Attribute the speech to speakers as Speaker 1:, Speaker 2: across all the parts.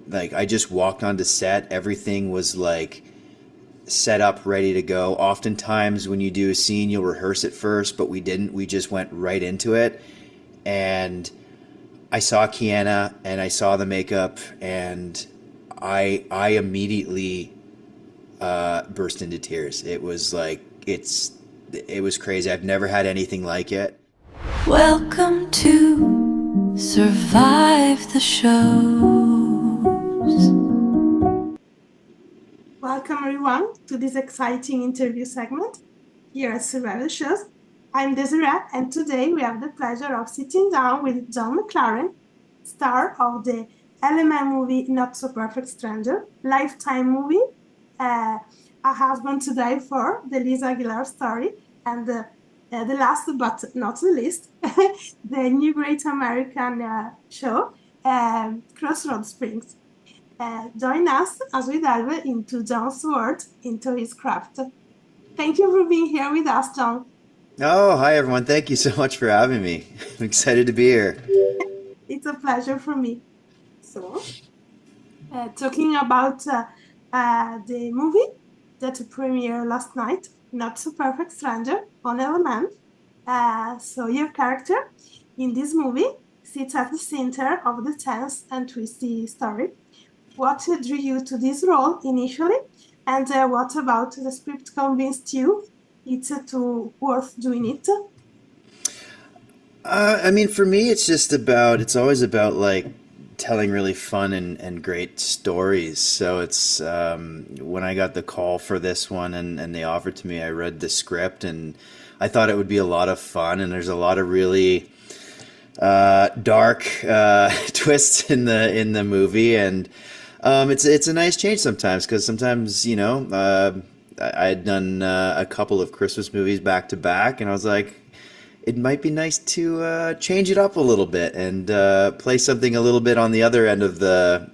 Speaker 1: like I just walked onto set. Everything was like set up, ready to go. Oftentimes when you do a scene, you'll rehearse it first, but we didn't. We just went right into it. And I saw Kiana and I saw the makeup, and I immediately burst into tears. It was like it was crazy. I've never had anything like it.
Speaker 2: Welcome to Survive the Shows.
Speaker 3: Welcome everyone to this exciting interview segment here at Survive the Shows. I'm Desiree, and today we have the pleasure of sitting down with Jon McLaren, star of the LMI movie Not So Perfect Stranger, Lifetime movie, A Husband to Die For, the Lisa Aguilar Story, and the last but not the least, the new great American show, Crossroads Springs. Join us as we delve into Jon's world, into his craft. Thank you for being here with us, Jon.
Speaker 1: Oh, hi everyone. Thank you so much for having me. I'm excited to be here.
Speaker 3: It's a pleasure for me. So, talking about the movie that premiered last night, Not So Perfect Stranger on Element. So your character in this movie sits at the center of the tense and twisty story. What drew you to this role initially, and what about the script convinced you it's worth doing it?
Speaker 1: I mean, for me, it's always about like telling really fun and great stories. So it's when I got the call for this one and they offered to me, I read the script and I thought it would be a lot of fun. And there's a lot of really dark twists in the movie, and it's a nice change sometimes, because sometimes I had done a couple of Christmas movies back to back, and I was like, it might be nice to change it up a little bit and play something a little bit on the other end of the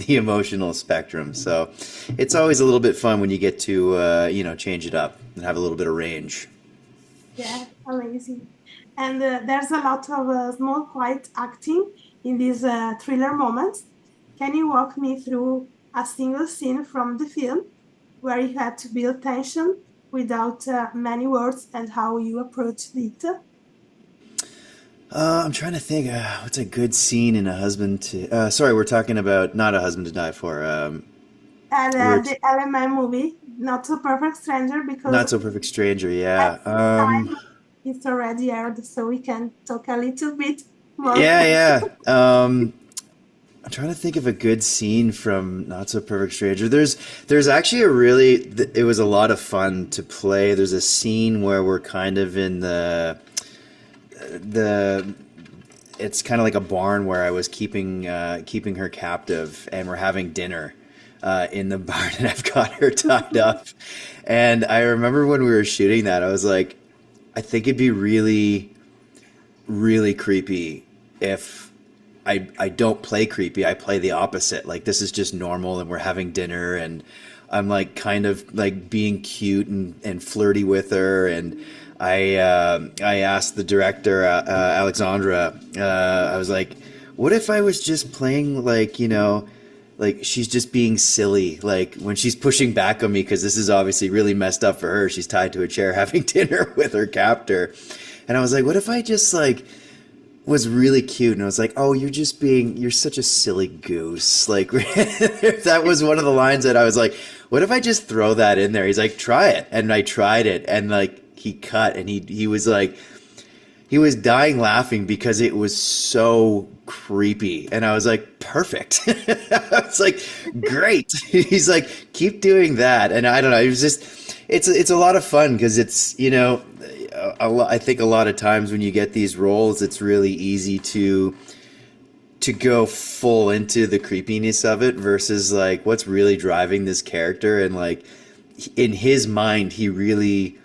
Speaker 1: emotional spectrum. So it's always a little bit fun when you get to change it up and have a little bit of range.
Speaker 3: Yeah, amazing. And there's a lot of small, quiet acting in these thriller moments. Can you walk me through a single scene from the film where you had to build tension without many words, and how you approached it?
Speaker 1: I'm trying to think. What's a good scene in A Husband to... sorry, we're talking about not A Husband to Die For.
Speaker 3: And
Speaker 1: we're
Speaker 3: the LMI movie, Not So Perfect Stranger, because
Speaker 1: Not So Perfect Stranger, yeah.
Speaker 3: time it's already aired, so we can talk a little bit more.
Speaker 1: Yeah. I'm trying to think of a good scene from Not So Perfect Stranger. There's actually it was a lot of fun to play. There's a scene where we're kind of in it's kind of like a barn where I was keeping her captive, and we're having dinner in the barn, and I've got her tied up. And I remember when we were shooting that, I was like, I think it'd be really, really creepy if I don't play creepy. I play the opposite. Like, this is just normal and we're having dinner and I'm like kind of like being cute and flirty with her. And I asked the director, Alexandra, I was like, what if I was just playing like, like she's just being silly, like when she's pushing back on me, because this is obviously really messed up for her. She's tied to a chair having dinner with her captor. And I was like, what if I just like was really cute, and I was like, oh, you're such a silly goose. Like, that was one of the lines that I was like, what if I just throw that in there? He's like, try it. And I tried it, and like he cut, and he was like, he was dying laughing because it was so creepy. And I was like, perfect. I was like, great. He's like, keep doing that. And I don't know, it was just, it's a lot of fun, because it's, I think a lot of times when you get these roles, it's really easy to go full into the creepiness of it versus like what's really driving this character. And like in his mind, he really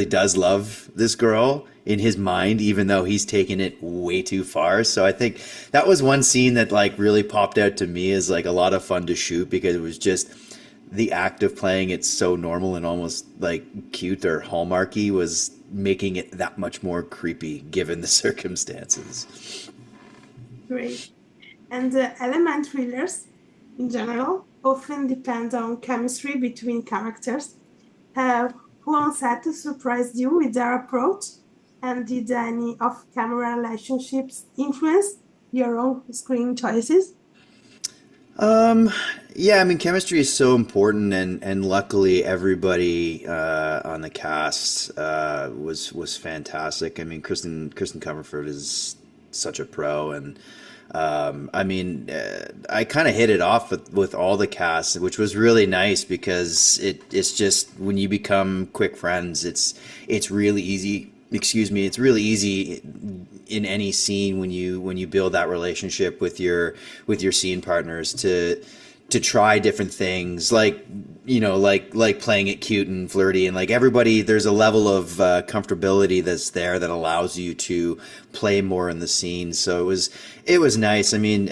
Speaker 1: does love this girl in his mind, even though he's taken it way too far. So I think that was one scene that like really popped out to me as like a lot of fun to shoot, because it was just the act of playing it so normal and almost like cute or hallmarky was making it that much more creepy given the circumstances.
Speaker 3: Great. And element thrillers, in general, often depend on chemistry between characters. Who on set surprised you with their approach? And did any off-camera relationships influence your own screen choices?
Speaker 1: Yeah, I mean, chemistry is so important, and luckily everybody on the cast was fantastic. I mean, Kristen Comerford is such a pro, and I mean, I kind of hit it off with all the cast, which was really nice because it's just when you become quick friends, it's really easy. Excuse me, it's really easy in any scene when you build that relationship with your scene partners to try different things, like like playing it cute and flirty, and like everybody, there's a level of comfortability that's there that allows you to play more in the scene. So it was nice. I mean,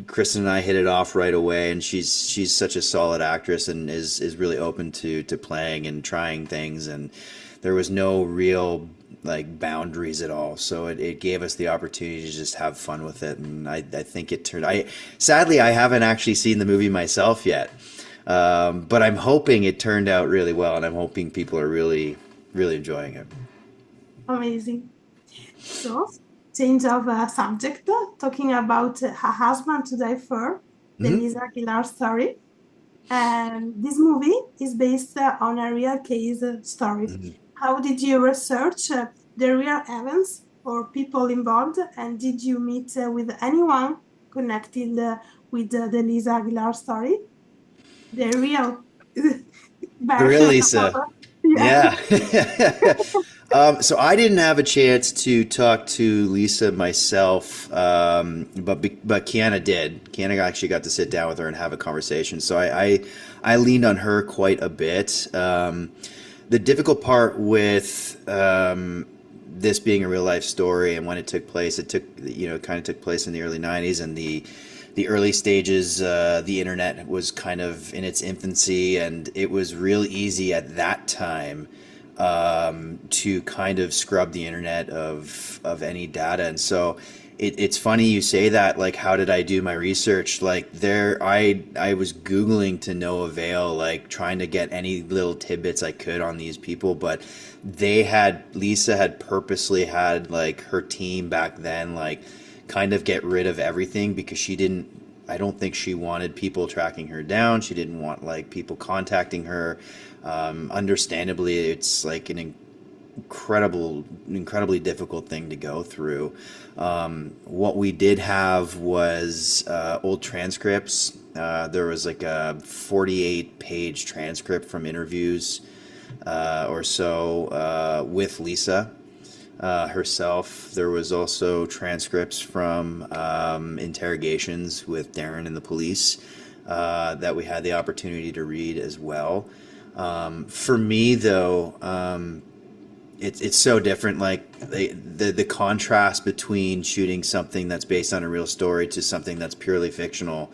Speaker 1: Kristen and I hit it off right away, and she's such a solid actress and is really open to playing and trying things, and there was no real like boundaries at all. So it gave us the opportunity to just have fun with it. And I think it turned, sadly, I haven't actually seen the movie myself yet. But I'm hoping it turned out really well, and I'm hoping people are really, really enjoying it.
Speaker 3: Amazing. So, change of subject, talking about her husband to die for, the
Speaker 1: Hmm.
Speaker 3: Lisa Aguilar story. And this movie is based on a real case story. How did you research the real events or people involved? And did you meet with anyone connected with the Lisa Aguilar story? The real
Speaker 1: The real
Speaker 3: version
Speaker 1: Lisa.
Speaker 3: of, yeah.
Speaker 1: Yeah. So I didn't have a chance to talk to Lisa myself, but Kiana did. Kiana actually got to sit down with her and have a conversation. So I leaned on her quite a bit. The difficult part with this being a real life story and when it took place, kind of took place in the early '90s, and the early stages, the internet was kind of in its infancy, and it was real easy at that time to kind of scrub the internet of any data. And so it's funny you say that. Like, how did I do my research? Like, I was Googling to no avail, like trying to get any little tidbits I could on these people, but Lisa had purposely had like her team back then, like kind of get rid of everything because I don't think she wanted people tracking her down. She didn't want like people contacting her. Understandably, it's like an incredibly difficult thing to go through. What we did have was old transcripts. There was like a 48-page transcript from interviews or so with Lisa herself. There was also transcripts from interrogations with Darren and the police that we had the opportunity to read as well. For me, though, it's so different. Like the contrast between shooting something that's based on a real story to something that's purely fictional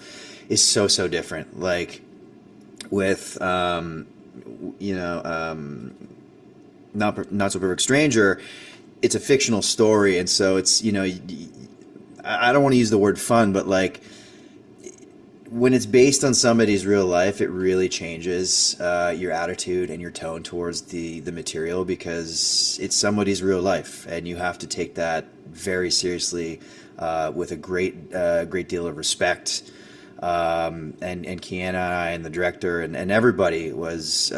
Speaker 1: is so different. Like with not so perfect stranger, it's a fictional story, and so it's I don't want to use the word fun, but like when it's based on somebody's real life, it really changes your attitude and your tone towards the material, because it's somebody's real life, and you have to take that very seriously with a great deal of respect. And Kiana and the director and everybody was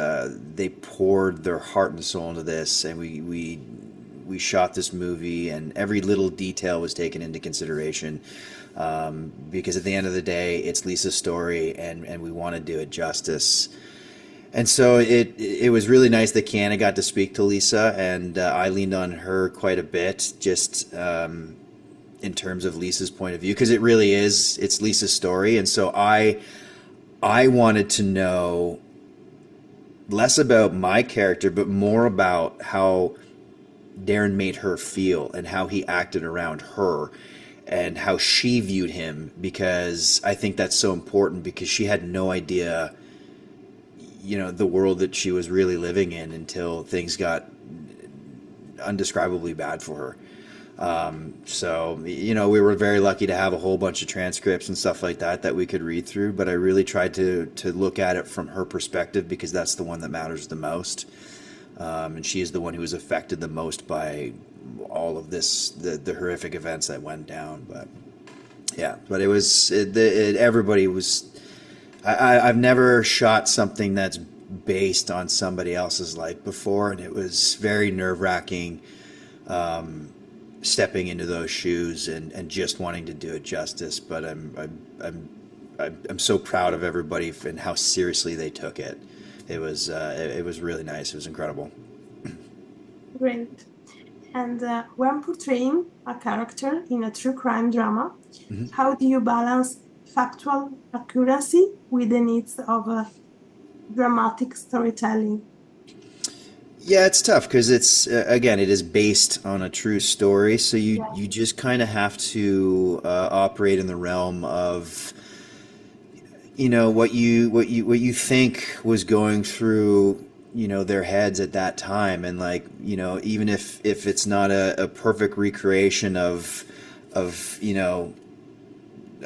Speaker 1: they poured their heart and soul into this, and we shot this movie, and every little detail was taken into consideration. Because at the end of the day, it's Lisa's story, and we want to do it justice. And so it was really nice that Kiana got to speak to Lisa, and I leaned on her quite a bit, just in terms of Lisa's point of view, because it's Lisa's story. And so I wanted to know less about my character, but more about how Darren made her feel and how he acted around her and how she viewed him, because I think that's so important, because she had no idea, the world that she was really living in until things got undescribably bad for her. So, we were very lucky to have a whole bunch of transcripts and stuff like that we could read through, but I really tried to look at it from her perspective because that's the one that matters the most. And she is the one who was affected the most by all of this, the horrific events that went down. But yeah, but everybody was, I've never shot something that's based on somebody else's life before, and it was very nerve-wracking, stepping into those shoes and just wanting to do it justice. But I'm so proud of everybody and how seriously they took it. It was really nice. It was incredible.
Speaker 3: Great. And when portraying a character in a true crime drama, how do you balance factual accuracy with the needs of dramatic storytelling?
Speaker 1: Yeah, it's tough because it's again, it is based on a true story, so you just kind of have to operate in the realm of what you think was going through their heads at that time, and even if it's not a perfect recreation of a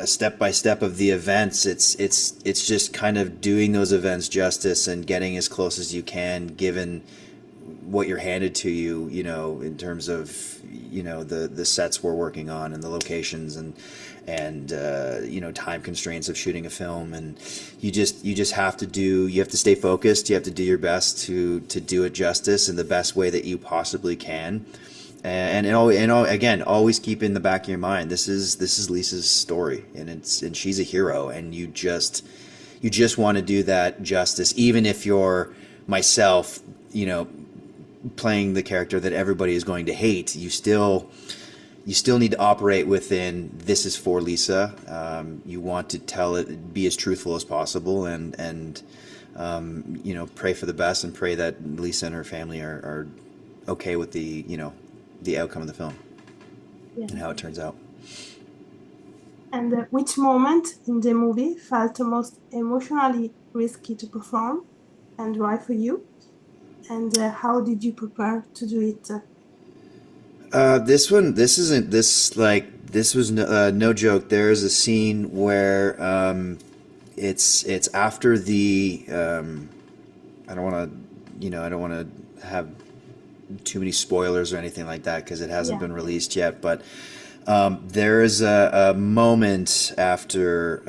Speaker 1: step by step of the events, it's just kind of doing those events justice and getting as close as you can given what you're handed to you, in terms of the sets we're working on and the locations and time constraints of shooting a film, and you just have to stay focused. You have to do your best to do it justice in the best way that you possibly can, and again, always keep in the back of your mind, this is Lisa's story, and she's a hero, and you just want to do that justice, even if you're myself, playing the character that everybody is going to hate. You still need to operate within, this is for Lisa. You want to tell it, be as truthful as possible, and pray for the best and pray that Lisa and her family are okay with the outcome of the film and how it turns out.
Speaker 3: And which moment in the movie felt most emotionally risky to perform, and why for you? And how did you prepare to do it?
Speaker 1: This was no joke. There is a scene where it's after the I don't want to have too many spoilers or anything like that because it hasn't been released yet. But there is a moment after.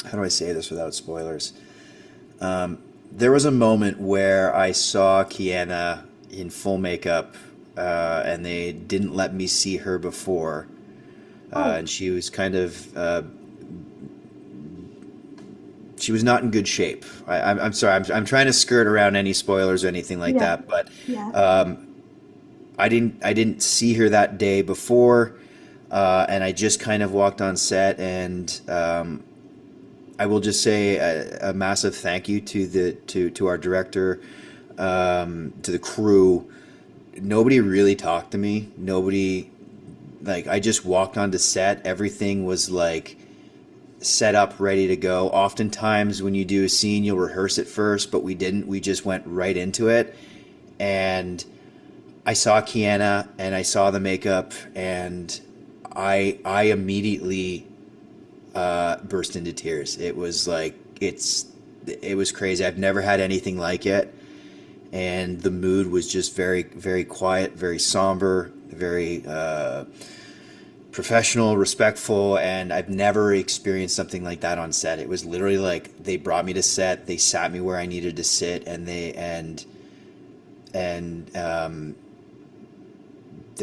Speaker 1: How do I say this without spoilers? There was a moment where I saw Kiana in full makeup, and they didn't let me see her before, and she was kind of she was not in good shape. I'm sorry, I'm trying to skirt around any spoilers or anything like that, but I didn't see her that day before, and I just kind of walked on set, and I will just say a massive thank you to our director, to the crew. Nobody really talked to me. Nobody, I just walked onto set. Everything was set up, ready to go. Oftentimes when you do a scene, you'll rehearse it first, but we didn't. We just went right into it. And I saw Kiana and I saw the makeup, and I immediately burst into tears. It was it was crazy. I've never had anything like it, and the mood was just very, very quiet, very somber, very professional, respectful, and I've never experienced something like that on set. It was literally they brought me to set, they sat me where I needed to sit, and they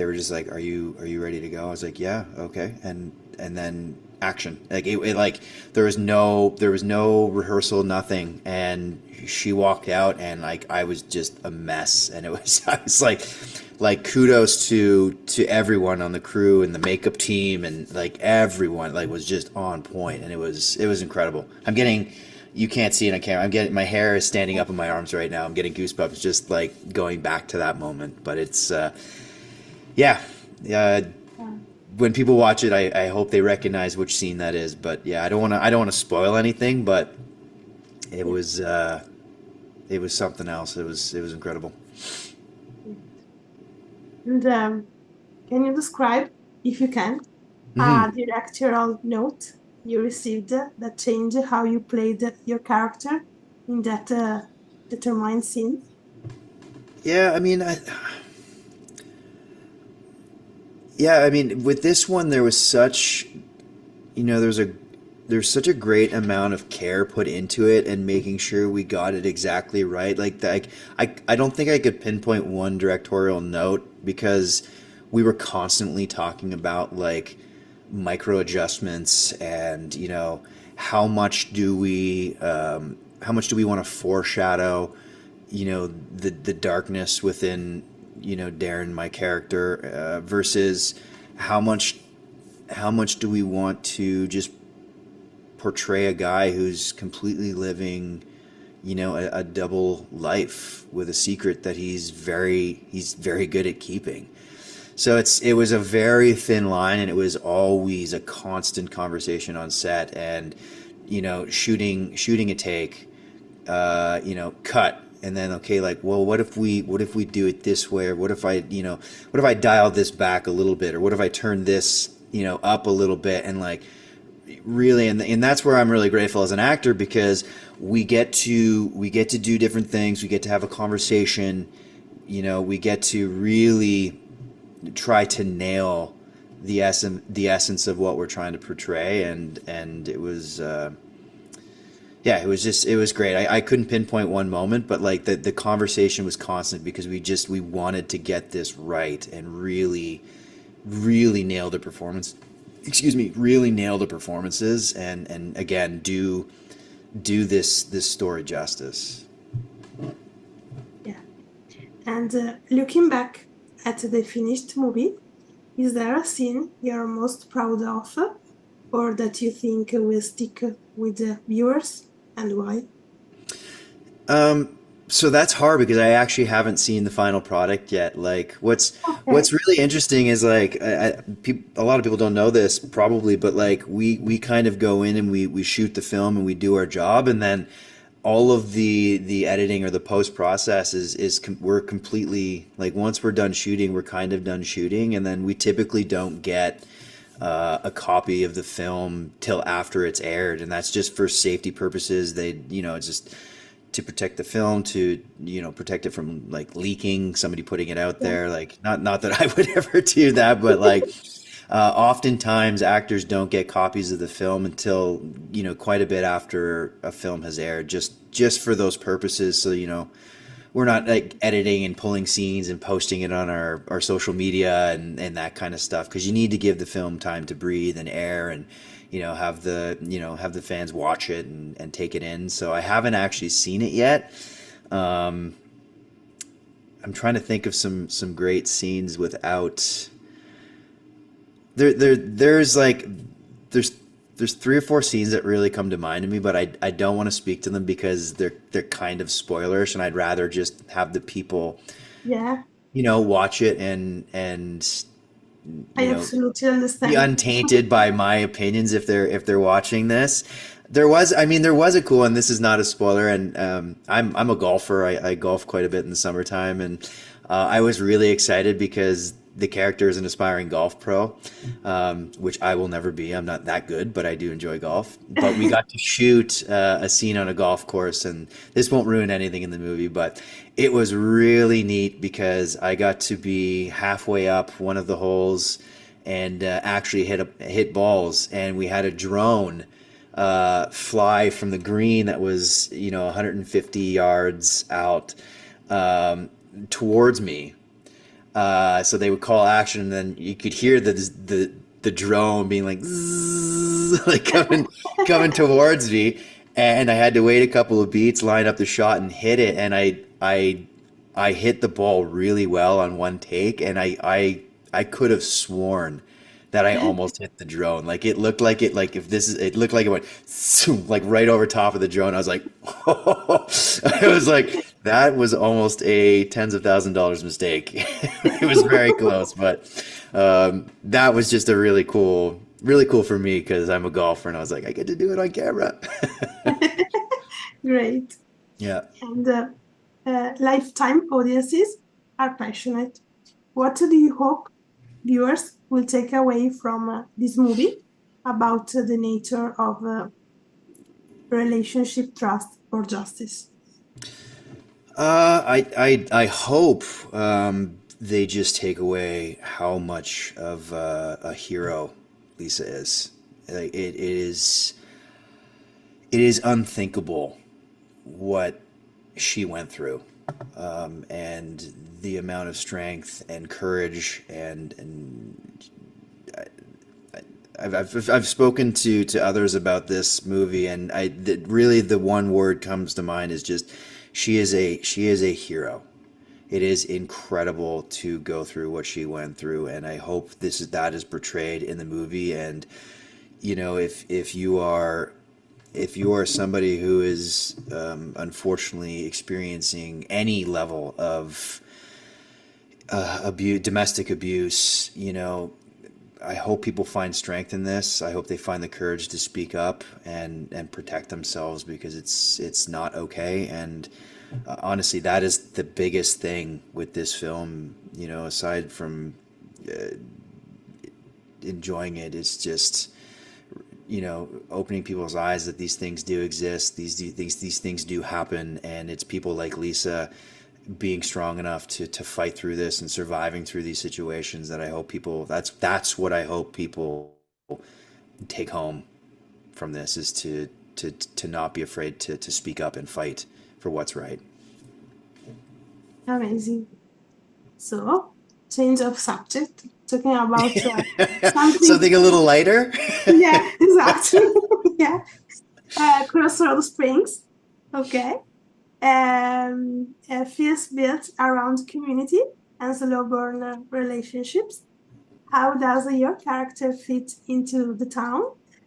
Speaker 1: were just like, are you ready to go? I was like, yeah, okay. And then action. There was no rehearsal, nothing. And she walked out, and I was just a mess. And I was like kudos to everyone on the crew and the makeup team, and everyone was just on point, and it was incredible. You can't see it on camera. My hair is standing up in my arms right now. I'm getting goosebumps just going back to that moment. But it's when people watch it, I hope they recognize which scene that is. But yeah, I don't want to spoil anything, but it was something else. It was incredible.
Speaker 3: And can you describe, if you can, a
Speaker 1: Mhm.
Speaker 3: directorial note you received that changed how you played your character in that determined scene?
Speaker 1: Yeah, I mean, with this one, there was such, there's such a great amount of care put into it and making sure we got it exactly right. I don't think I could pinpoint one directorial note because we were constantly talking about like micro adjustments and how much do we want to foreshadow the darkness within Darren, my character, versus how much how much do we want to just portray a guy who's completely living a double life with a secret that he's very good at keeping. So it was a very thin line, and it was always a constant conversation on set, and shooting a take, cut, and then okay, like, well, what if we do it this way, or what if I dial this back a little bit, or what if I turn this up a little bit, and like really, and that's where I'm really grateful as an actor, because we get to do different things, we get to have a conversation, we get to really try to nail the essence of what we're trying to portray, and it was yeah, it was great. I couldn't pinpoint one moment, but like the conversation was constant because we wanted to get this right and really nail the performance. Excuse me, really nail the performances, and again do this story justice.
Speaker 3: Yeah. And looking back at the finished movie, is there a scene you're most proud of, or that you think will stick with the viewers, and why?
Speaker 1: So that's hard because I actually haven't seen the final product yet. Like,
Speaker 3: Okay.
Speaker 1: what's really interesting is like a lot of people don't know this probably, but like we kind of go in and we shoot the film and we do our job, and then all of the editing or the post process we're completely, like, once we're done shooting, we're kind of done shooting, and then we typically don't get a copy of the film till after it's aired, and that's just for safety purposes. It's just to protect the film, to protect it from like leaking, somebody putting it out
Speaker 3: Yeah.
Speaker 1: there. Like, not that I would ever do that, but like oftentimes actors don't get copies of the film until quite a bit after a film has aired, just for those purposes. So we're not like editing and pulling scenes and posting it on our social media and that kind of stuff, because you need to give the film time to breathe and air, and have the fans watch it and take it in. So I haven't actually seen it yet. I'm trying to think of some great scenes without there's like there's three or four scenes that really come to mind to me, but I don't want to speak to them because they're kind of spoilerish, and I'd rather just have the people
Speaker 3: Yeah,
Speaker 1: watch it and
Speaker 3: I
Speaker 1: you know
Speaker 3: absolutely
Speaker 1: be
Speaker 3: understand.
Speaker 1: untainted by my opinions if they're watching this. There was a cool one. This is not a spoiler, and I'm a golfer. I golf quite a bit in the summertime, and I was really excited because the character is an aspiring golf pro, which I will never be. I'm not that good, but I do enjoy golf. But we got to shoot a scene on a golf course, and this won't ruin anything in the movie, but it was really neat because I got to be halfway up one of the holes and actually hit balls, and we had a drone fly from the green that was 150 yards out towards me. So they would call action, and then you could hear the drone being like zzz, like coming towards me, and I had to wait a couple of beats, line up the shot, and hit it, and I hit the ball really well on one take, and I could have sworn that I almost hit the drone. Like, it looked like it looked like it went zoom, like right over top of the drone. I was like, I was like, that was almost a tens of $1,000s mistake. It was very close, but that was just a really cool for me because I'm a golfer, and I was like, I get to do it on camera.
Speaker 3: Great.
Speaker 1: Yeah.
Speaker 3: And lifetime audiences are passionate. what do you hope viewers will take away from this movie about the nature of relationship, trust, or justice?
Speaker 1: I hope they just take away how much of a hero Lisa is. Like it is unthinkable what she went through, and the amount of strength and courage and I've spoken to others about this movie, and really the one word comes to mind is just she is a hero. It is incredible to go through what she went through, and I hope that is portrayed in the movie. And you know, if you are somebody who is unfortunately experiencing any level of domestic abuse, you know, I hope people find strength in this. I hope they find the courage to speak up and protect themselves, because it's not okay. And honestly, that is the biggest thing with this film. You know, aside from enjoying it, is just, you know, opening people's eyes that these things do exist. These things do happen, and it's people like Lisa being strong enough to fight through this and surviving through these situations that I hope people, that's what I hope people take home from this, is to not be afraid to speak up and fight for what's right.
Speaker 3: Amazing. So, change of subject, talking about something.
Speaker 1: Something a little lighter.
Speaker 3: Yeah, exactly. Yeah. Crossroads Springs. Okay. Feels built around community and slow burn relationships. How does your character fit into the town,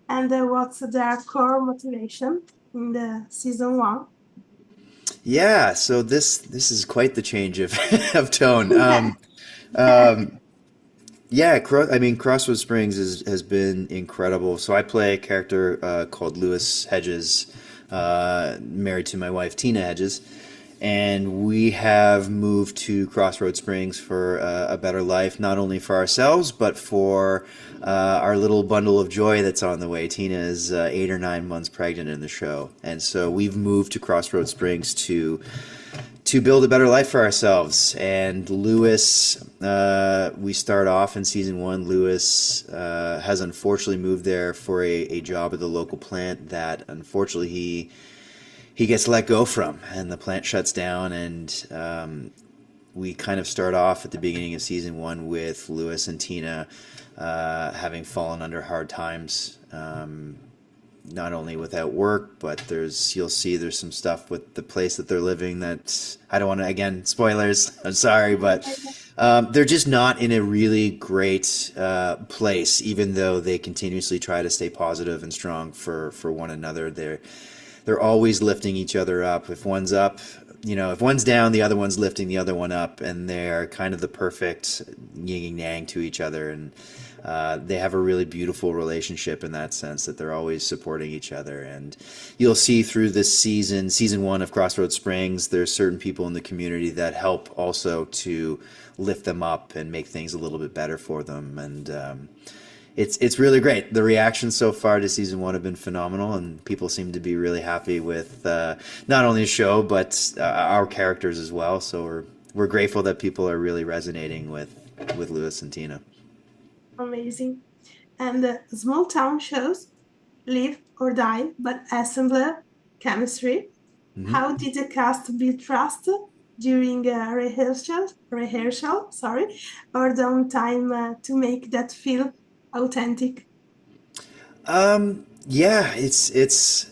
Speaker 3: and what's their core motivation in the season 1?
Speaker 1: Yeah, so this is quite the change of of tone. Yeah, Crossroads Springs has been incredible. So I play a character called Lewis Hedges, married to my wife Tina Hedges, and we have moved to Crossroads Springs for a better life, not only for ourselves but for our little bundle of joy that's on the way. Tina is 8 or 9 months pregnant in the show, and so we've moved to Crossroads Springs to build a better life for ourselves. And Lewis, we start off in season 1. Lewis has unfortunately moved there for a job at the local plant that unfortunately he gets let go from, and the plant shuts down. And we kind of start off at the beginning of season 1 with Lewis and Tina having fallen under hard times. Not only without work, but you'll see there's some stuff with the place that they're living that I don't want to, again, spoilers, I'm sorry, but they're just not in a really great place, even though they continuously try to stay positive and strong for one another. They're always lifting each other up. If one's up, you know, if one's down, the other one's lifting the other one up, and they're kind of the perfect yin and yang to each other. And they have a really beautiful relationship in that sense, that they're always supporting each other. And you'll see through this season 1 of Crossroads Springs, there's certain people in the community that help also to lift them up and make things a little bit better for them. And it's really great. The reactions so far to season 1 have been phenomenal, and people seem to be really happy with not only the show but our characters as well. So we're grateful that people are really resonating with Lewis and Tina.
Speaker 3: Amazing. And small town shows live or die, but assemble chemistry. Mm-hmm. How did the cast build trust during rehearsal, or downtime to make that feel authentic?
Speaker 1: Yeah, it's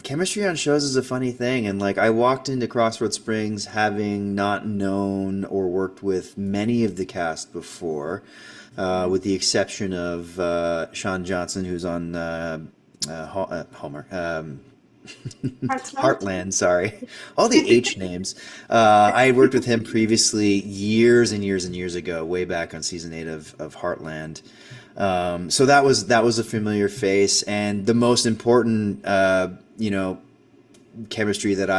Speaker 1: chemistry on shows is a funny thing. And like, I walked into Crossroads Springs having not known or worked with many of the cast before, with the exception of Sean Johnson, who's on Homer. Heartland, sorry. All the H names. I had worked with him previously years and years and years ago, way back on season 8 of Heartland. So that was a familiar face. And the most important, chemistry that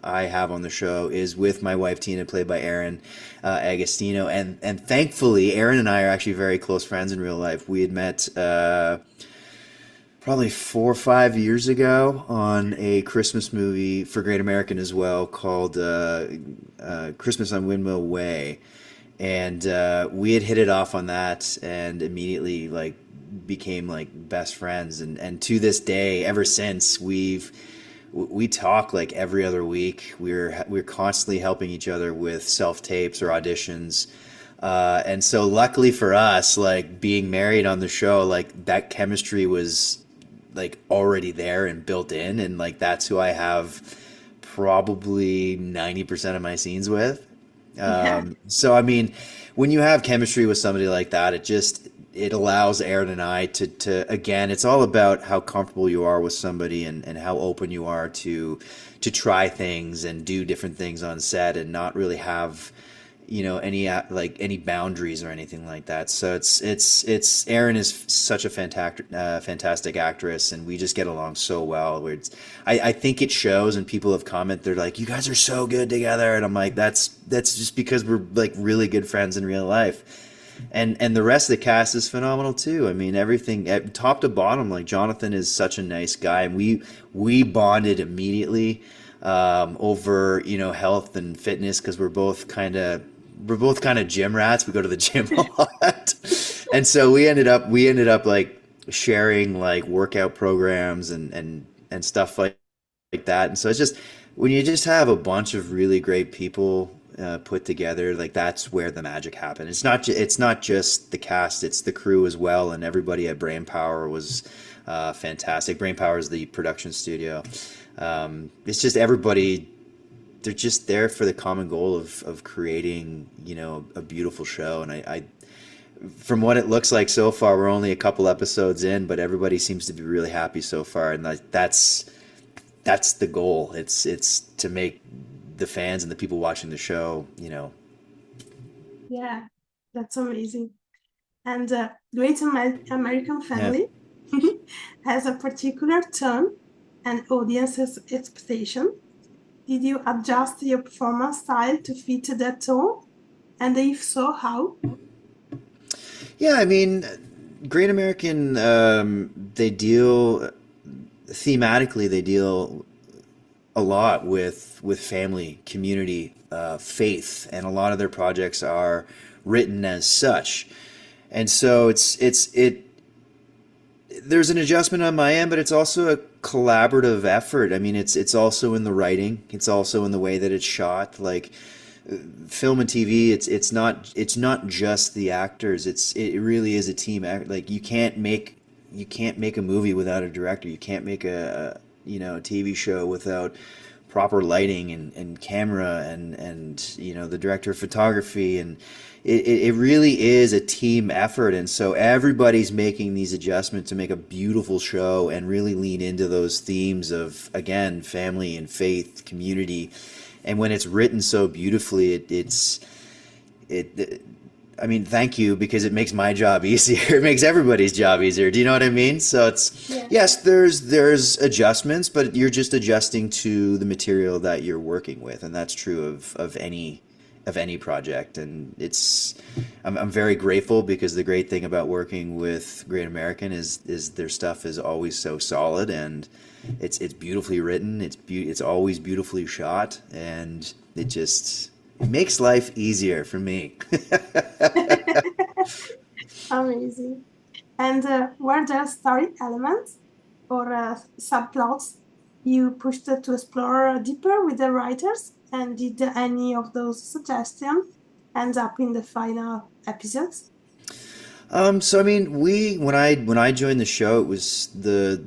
Speaker 1: I have on the show is with my wife Tina, played by Erin Agostino, and thankfully Erin and I are actually very close friends in real life. We had met probably 4 or 5 years ago on a Christmas movie for Great American as well, called Christmas on Windmill Way, and we had hit it off on that and immediately like became like best friends, and to this day, ever since, we talk like every other week. We're constantly helping each other with self tapes or auditions. And so luckily for us, like being married on the show, like that chemistry was like already there and built in, and like that's who I have probably 90% of my scenes with.
Speaker 3: Yeah.
Speaker 1: So I mean, when you have chemistry with somebody like that, it allows Aaron and I to again, it's all about how comfortable you are with somebody, and how open you are to try things and do different things on set, and not really have any boundaries or anything like that. So it's Erin is such a fantastic actress, and we just get along so well. I think it shows, and people have commented, they're like, you guys are so good together, and I'm like, that's just because we're like really good friends in real life. And the rest of the cast is phenomenal too. I mean, everything at top to bottom, like Jonathan is such a nice guy, and we bonded immediately over health and fitness, because we're both kind of gym rats. We go to the gym a lot. And so we ended up like sharing like workout programs and stuff like that. And so it's just, when you just have a bunch of really great people put together, like that's where the magic happened. It's not just the cast, it's the crew as well. And everybody at Brainpower was fantastic. Brainpower is the production studio. It's just everybody, they're just there for the common goal of creating, a beautiful show. And I from what it looks like so far, we're only a couple episodes in, but everybody seems to be really happy so far. And that's the goal. It's to make the fans and the people watching the show,
Speaker 3: Yeah, that's amazing. And Great American
Speaker 1: yeah.
Speaker 3: Family has a particular tone and audience's expectation. Did you adjust your performance style to fit that tone? And if so, how?
Speaker 1: Yeah, I mean, Great American, they deal a lot with family, community, faith, and a lot of their projects are written as such. And so there's an adjustment on my end, but it's also a collaborative effort. I mean, it's also in the writing, it's also in the way that it's shot. Like film and TV, it's not just the actors. It really is a team act. Like you can't make a movie without a director. You can't make a TV show without proper lighting and camera and the director of photography, and it really is a team effort. And so everybody's making these adjustments to make a beautiful show and really lean into those themes of, again, family and faith, community. And when it's written so beautifully, I mean, thank you, because it makes my job easier. It makes everybody's job easier. Do you know what I mean? So
Speaker 3: Yeah.
Speaker 1: yes, there's adjustments, but you're just adjusting to the material that you're working with, and that's true of any project. And I'm very grateful, because the great thing about working with Great American is their stuff is always so solid, and it's beautifully written. It's always beautifully shot, and it makes life easier for me.
Speaker 3: Amazing. And were there story elements or subplots you pushed to explore deeper with the writers? And did any of those suggestions end up in the final episodes?
Speaker 1: So I mean, when I joined the show, it was the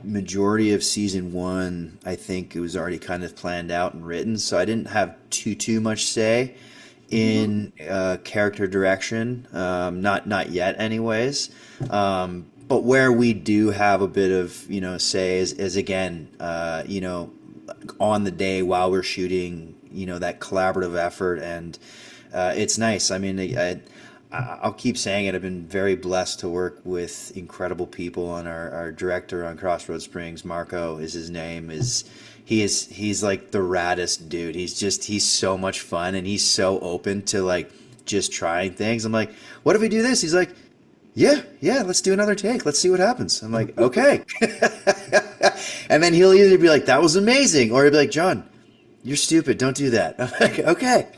Speaker 1: majority of season one. I think it was already kind of planned out and written, so I didn't have too much say in character direction. Not yet, anyways. But where we do have a bit of say is again on the day while we're shooting, that collaborative effort, and it's nice. I mean, I'll keep saying it. I've been very blessed to work with incredible people. On our director on Crossroads Springs, Marco is his name. He's like the raddest dude. He's so much fun, and he's so open to like just trying things. I'm like, what if we do this? He's like, yeah, let's do another take. Let's see what happens. I'm like, okay. And then he'll either be like, that was amazing, or he'll be like, Jon, you're stupid. Don't do that. I'm like, okay.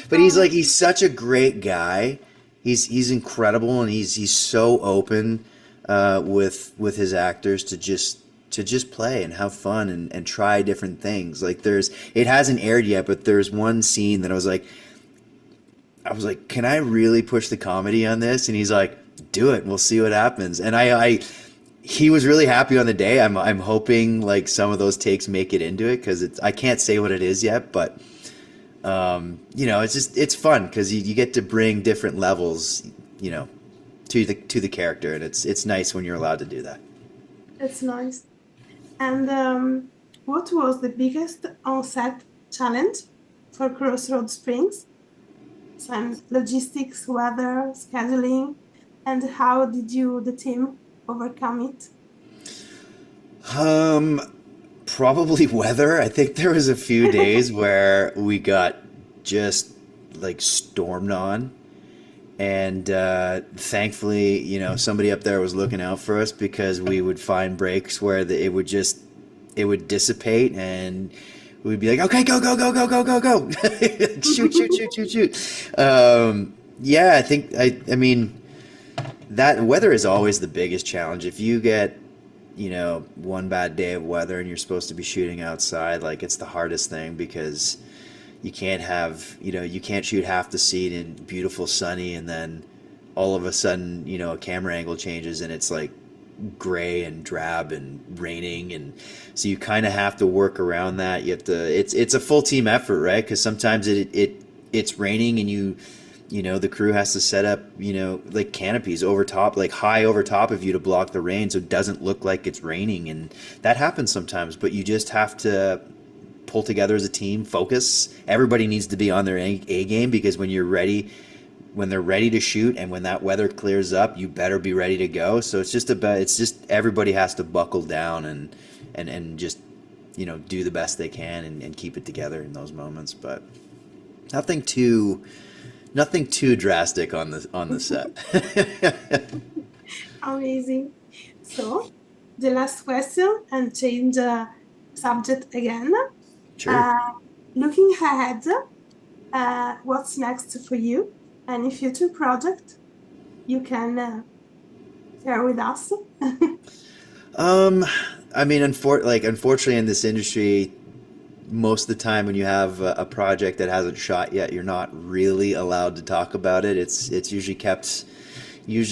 Speaker 1: But he's such a great guy. He's incredible, and he's so open with his actors to just play and have fun and try different things. Like it hasn't aired yet, but there's one scene that I was like, can I really push the comedy on this? And he's like, do it. We'll see what happens. And he was really happy on the day. I'm hoping like some of those takes make it into it, because I can't say what it is yet, but it's fun because you get to bring different levels, to the character, and it's nice when you're allowed to do that.
Speaker 3: It's nice. And what was the biggest on-set challenge for Crossroads Springs? Some logistics, weather, scheduling, and how did the team overcome it?
Speaker 1: Probably weather. I think there was a few days where we got just like stormed on, and thankfully, somebody up there was looking out for us, because we would find breaks where it would dissipate, and we'd be like, okay, go, go, go, go, go, go, go. shoot. Yeah, I mean, that weather is always the biggest challenge. If you get, one bad day of weather and you're supposed to be shooting outside, like, it's the hardest thing, because you can't you can't shoot half the scene in beautiful sunny, and then all of a sudden, a camera angle changes and it's like gray and drab and raining, and so you kind of have to work around that. You have to, it's a full team effort, right? Because sometimes it's raining, and the crew has to set up, like canopies over top, like high over top of you to block the rain, so it doesn't look like it's raining. And that happens sometimes, but you just have to pull together as a team, focus. Everybody needs to be on their A game, because when they're ready to shoot, and when that weather clears up, you better be ready to go. So it's just everybody has to buckle down and just, do the best they can and keep it together in those moments. But nothing too drastic on the set.
Speaker 3: Amazing. So the last question, and change subject again.
Speaker 1: Sure.
Speaker 3: Looking ahead, what's next for you? Any future project you can share with us?
Speaker 1: I mean, unfortunately, in this industry, most of the time when you have a project that hasn't shot yet, you're not really allowed to talk about it. It's usually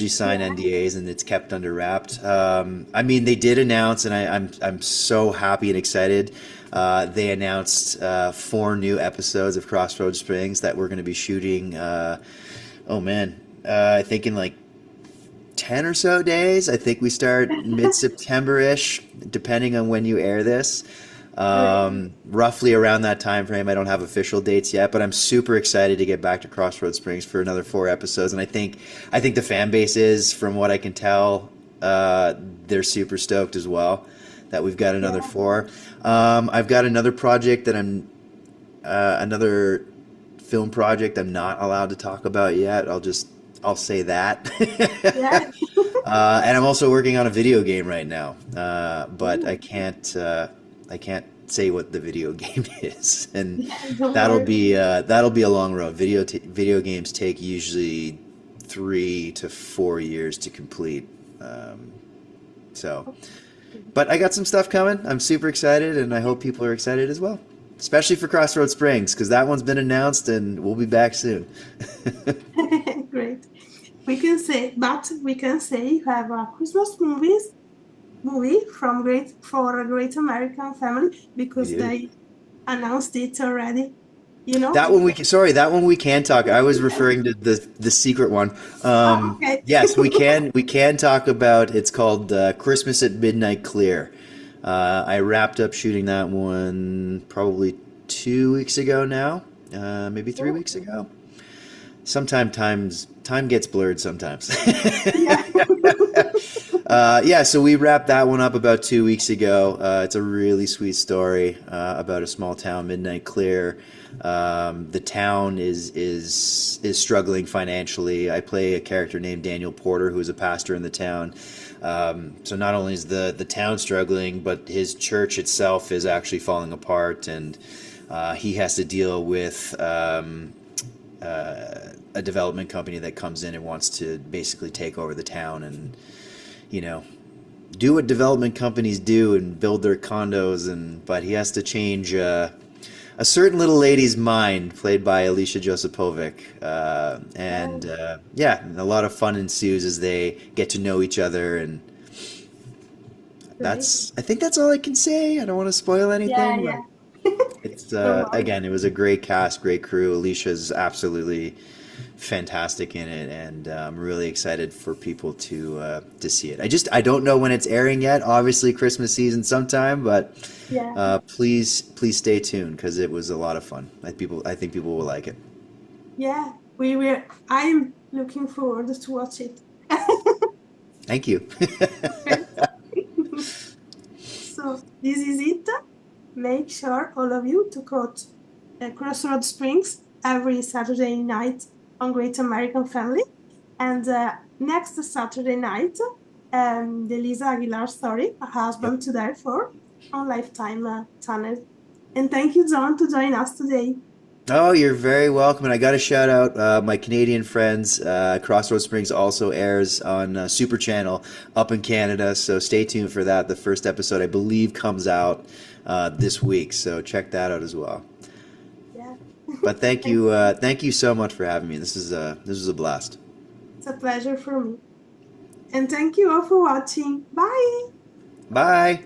Speaker 1: sign NDAs, and it's kept under wraps. I mean, they did announce, and I'm so happy and excited. They announced 4 new episodes of Crossroads Springs that we're going to be shooting. I think in like 10 or so days. I think we start mid-September-ish, depending on when you air this. Roughly around that time frame. I don't have official dates yet, but I'm super excited to get back to Crossroads Springs for another 4 episodes. And I think the fan base is, from what I can tell, they're super stoked as well that we've got another 4. I've got another project that another film project I'm not allowed to talk about yet. I'll say that.
Speaker 3: Yeah.
Speaker 1: And I'm also working on a video game right now, but I can't say what the video game is, and that'll be a long road. Video games take usually 3 to 4 years to complete. But I got some stuff coming. I'm super excited, and I hope people are excited as well, especially for Crossroads Springs, because that one's been announced, and we'll be back soon.
Speaker 3: Great. We can say you have a Christmas movie for a Great American Family, because they announced it already.
Speaker 1: That one we can talk. I was referring to the secret one.
Speaker 3: Okay.
Speaker 1: Yes, we can talk about. It's called Christmas at Midnight Clear. I wrapped up shooting that one probably 2 weeks ago now, maybe 3 weeks ago. Sometimes time gets blurred sometimes.
Speaker 3: Yeah.
Speaker 1: Yeah, so we wrapped that one up about 2 weeks ago. It's a really sweet story about a small town, Midnight Clear. The town is struggling financially. I play a character named Daniel Porter, who is a pastor in the town. So not only is the town struggling, but his church itself is actually falling apart, and he has to deal with a development company that comes in and wants to basically take over the town and, you know, do what development companies do and build their condos, but he has to change a certain little lady's mind, played by Alicia Josipovic, yeah, and a lot of fun ensues as they get to know each other, and I think that's all I can say. I don't want to spoil anything.
Speaker 3: Yeah.
Speaker 1: It's again, it was a great cast, great crew. Alicia's absolutely fantastic in it, and I'm really excited for people to see it. I don't know when it's airing yet. Obviously, Christmas season sometime, but please stay tuned because it was a lot of fun. I think people will like it.
Speaker 3: Yeah, we will. I'm looking forward to watch it.
Speaker 1: Thank you.
Speaker 3: So this is it. Make sure all of you to coach Crossroads Springs every Saturday night on Great American Family, and next Saturday night, the Lisa Aguilar Story, A Husband to Die For, on Lifetime channel. And thank you, Jon, to join us today.
Speaker 1: Oh, you're very welcome. And I got to shout out my Canadian friends. Crossroads Springs also airs on Super Channel up in Canada, so stay tuned for that. The first episode, I believe, comes out this week, so check that out as well.
Speaker 3: Yeah.
Speaker 1: But thank you so much for having me. This was a blast.
Speaker 3: It's a pleasure for me. And thank you all for watching. Bye.
Speaker 1: Bye.